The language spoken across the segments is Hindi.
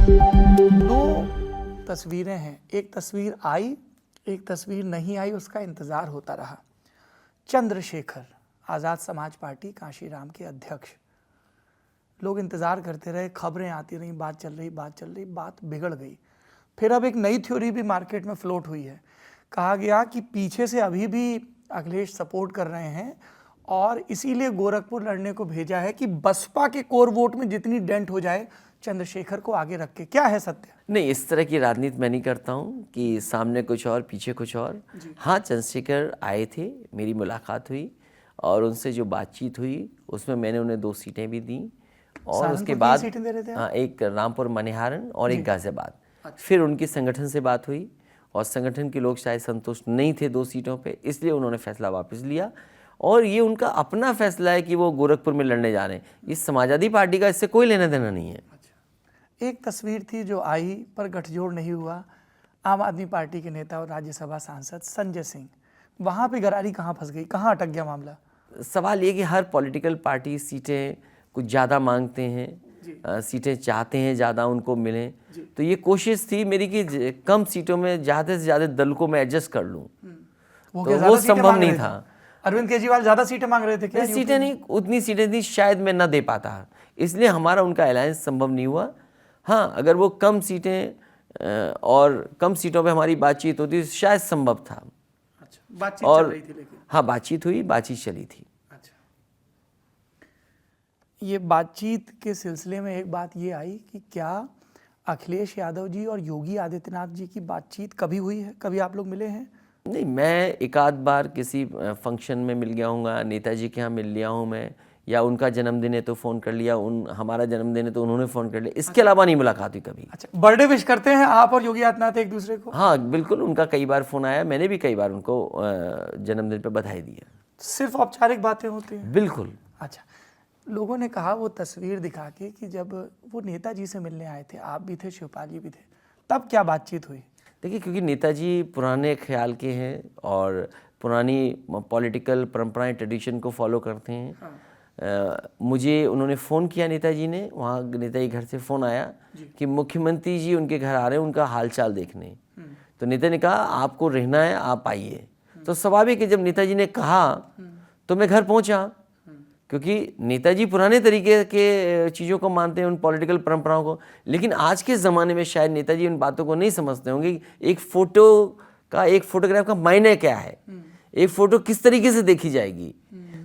दो तस्वीरें हैं, एक तस्वीर आई, एक तस्वीर नहीं आई, उसका इंतज़ार होता रहा। चंद्रशेखर, आज़ाद समाज पार्टी कांशीराम के अध्यक्ष, लोग इंतज़ार करते रहे, खबरें आती रहीं, बात चल रही, बात बिगड़ गई। फिर अब एक नई थ्योरी भी मार्केट में फ्लोट हुई है। कहा गया कि पीछे से अभी भी अखिलेश सपोर्ट कर रहे हैं और इसीलिए गोरखपुर लड़ने को भेजा है कि बसपा के कोर वोट में जितनी डेंट हो जाए चंद्रशेखर को आगे रख के। क्या है सत्य? नहीं, इस तरह की राजनीति मैं नहीं करता हूँ कि सामने कुछ और पीछे कुछ और। हाँ, चंद्रशेखर आए थे, मेरी मुलाकात हुई और उनसे जो बातचीत हुई उसमें मैंने उन्हें 2 सीटें भी दी और उसके बाद सीटें दे रहे थे? हाँ, एक रामपुर मनिहारन और एक गाजियाबाद। फिर उनकी संगठन से बात हुई और संगठन के लोग शायद संतुष्ट नहीं थे 2 सीटों पे, इसलिए उन्होंने फैसला वापस लिया और ये उनका अपना फैसला है कि वो गोरखपुर में लड़ने जा रहे हैं। इस समाजवादी पार्टी का इससे कोई लेना देना नहीं है। एक तस्वीर थी जो आई पर गठजोड़ नहीं हुआ, आम आदमी पार्टी के नेता और राज्यसभा सांसद संजय सिंह, वहाँ पे गरारी कहाँ फंस गई, कहाँ अटक गया मामला? सवाल ये कि हर पॉलिटिकल पार्टी सीटें कुछ ज़्यादा मांगते हैं, सीटें चाहते हैं ज़्यादा उनको मिलें, तो ये कोशिश थी मेरी कि कम सीटों में ज़्यादा से ज़्यादा दल को मैं एडजस्ट कर लूँ, तो वो संभव नहीं था। अरविंद केजरीवाल ज़्यादा सीटें मांग रहे थे क्या? सीटें नहीं, उतनी सीटें थी शायद मैं ना दे पाता, इसलिए हमारा उनका अलायंस संभव नहीं हुआ। हाँ, अगर वो कम सीटें और कम सीटों पे हमारी बातचीत होती तो शायद संभव था। अच्छा, बातचीत चल रही थी लेकिन? हाँ, बातचीत हुई, बातचीत चली थी। अच्छा, ये बातचीत के सिलसिले में एक बात ये आई कि क्या अखिलेश यादव जी और योगी आदित्यनाथ जी की बातचीत कभी हुई है? कभी आप लोग मिले हैं? नहीं, मैं एक आध बार किसी फंक्शन में मिल गया हूँ, नेताजी के यहाँ मिल लिया हूँ मैं, या उनका जन्मदिन है तो फ़ोन कर लिया, हमारा जन्मदिन है तो उन्होंने फ़ोन कर लिया, इसके अलावा नहीं मुलाकात हुई कभी। अच्छा, बर्थडे विश करते हैं आप और योगी आदित्यनाथ एक दूसरे को? हाँ बिल्कुल, उनका कई बार फ़ोन आया, मैंने भी कई बार उनको जन्मदिन पे बधाई दी है। सिर्फ औपचारिक बातें होती हैं? बिल्कुल। अच्छा, लोगों ने कहा वो तस्वीर दिखा के कि जब वो नेताजी से मिलने आए थे, आप भी थे, शिवपाल जी भी थे, तब क्या बातचीत हुई? देखिए, क्योंकि नेताजी पुराने ख्याल के हैं और पुरानी पॉलिटिकल परंपराएं, ट्रेडिशन को फॉलो करते हैं। हाँ। मुझे उन्होंने फ़ोन किया, नेताजी ने, वहाँ नेताजी घर से फ़ोन आया कि मुख्यमंत्री जी उनके घर आ रहे हैं, उनका हालचाल देखने। तो नेता ने कहा आपको रहना है, आप आइए। तो स्वाभाविक है, जब नेताजी ने कहा तो मैं घर पहुँचा, क्योंकि नेताजी पुराने तरीके के चीज़ों को मानते हैं, उन पॉलिटिकल परंपराओं को। लेकिन आज के ज़माने में शायद नेताजी उन बातों को नहीं समझते होंगे कि एक फोटोग्राफ का मायने क्या है, एक फ़ोटो किस तरीके से देखी जाएगी।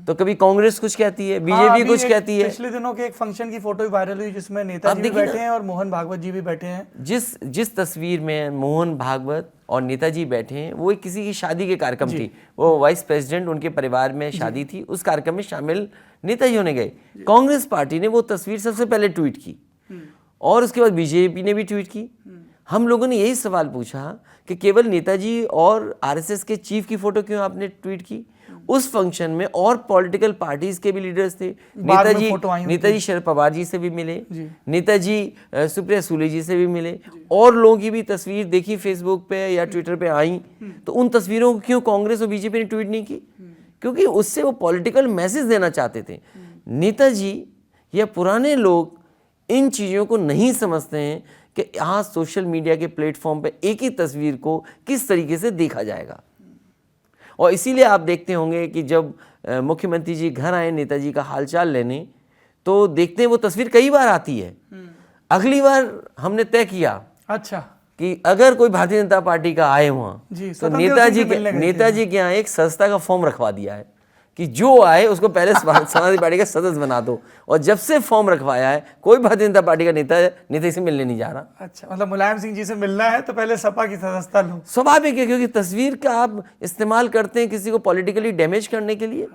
तो कभी कांग्रेस कुछ कहती है, बीजेपी कुछ कहती है। पिछले दिनों के एक फंक्शन की फोटो वायरल हुई जिसमें नेताजी भी बैठे हैं और मोहन भागवत जी भी बैठे हैं। जिस तस्वीर में मोहन भागवत और नेताजी बैठे हैं वो किसी की शादी के कार्यक्रम थी, वो वाइस प्रेसिडेंट, उनके परिवार में शादी थी, उस कार्यक्रम में शामिल नेताजी होने गए। कांग्रेस पार्टी ने वो तस्वीर सबसे पहले ट्वीट की और उसके बाद बीजेपी ने भी ट्वीट की। हम लोगों ने यही सवाल पूछा कि केवल नेताजी और आरएसएस के चीफ की फोटो क्यों आपने ट्वीट की? उस फंक्शन में और पॉलिटिकल पार्टीज के भी लीडर्स थे, नेताजी शरद पवार जी से भी मिले, नेताजी सुप्रिया सुले जी से भी मिले, और लोगों की भी तस्वीर देखी फेसबुक पे या ट्विटर पे आई। तो उन तस्वीरों को क्यों कांग्रेस और बीजेपी ने ट्वीट नहीं की? क्योंकि उससे वो पॉलिटिकल मैसेज देना चाहते थे। नेताजी या पुराने लोग इन चीज़ों को नहीं समझते हैं कि यहाँ सोशल मीडिया के प्लेटफॉर्म पे एक ही तस्वीर को किस तरीके से देखा जाएगा। और इसीलिए आप देखते होंगे कि जब मुख्यमंत्री जी घर आए नेताजी का हालचाल लेने, तो देखते हैं वो तस्वीर कई बार आती है। अगली बार हमने तय किया अच्छा कि अगर कोई भारतीय जनता पार्टी का आए वहाँ, तो नेताजी के यहाँ एक सदस्यता का फॉर्म रखवा दिया है कि जो आए उसको पहले समाजवादी पार्टी का सदस्य बना दो। और जब से फॉर्म रखवाया है, कोई भारतीय जनता पार्टी का नेता से मिलने नहीं जा रहा। अच्छा, मतलब मुलायम सिंह जी से मिलना है तो पहले सपा की सदस्यता लो। स्वाभाविक है, क्योंकि तस्वीर का आप इस्तेमाल करते हैं किसी को पॉलिटिकली डैमेज करने के लिए।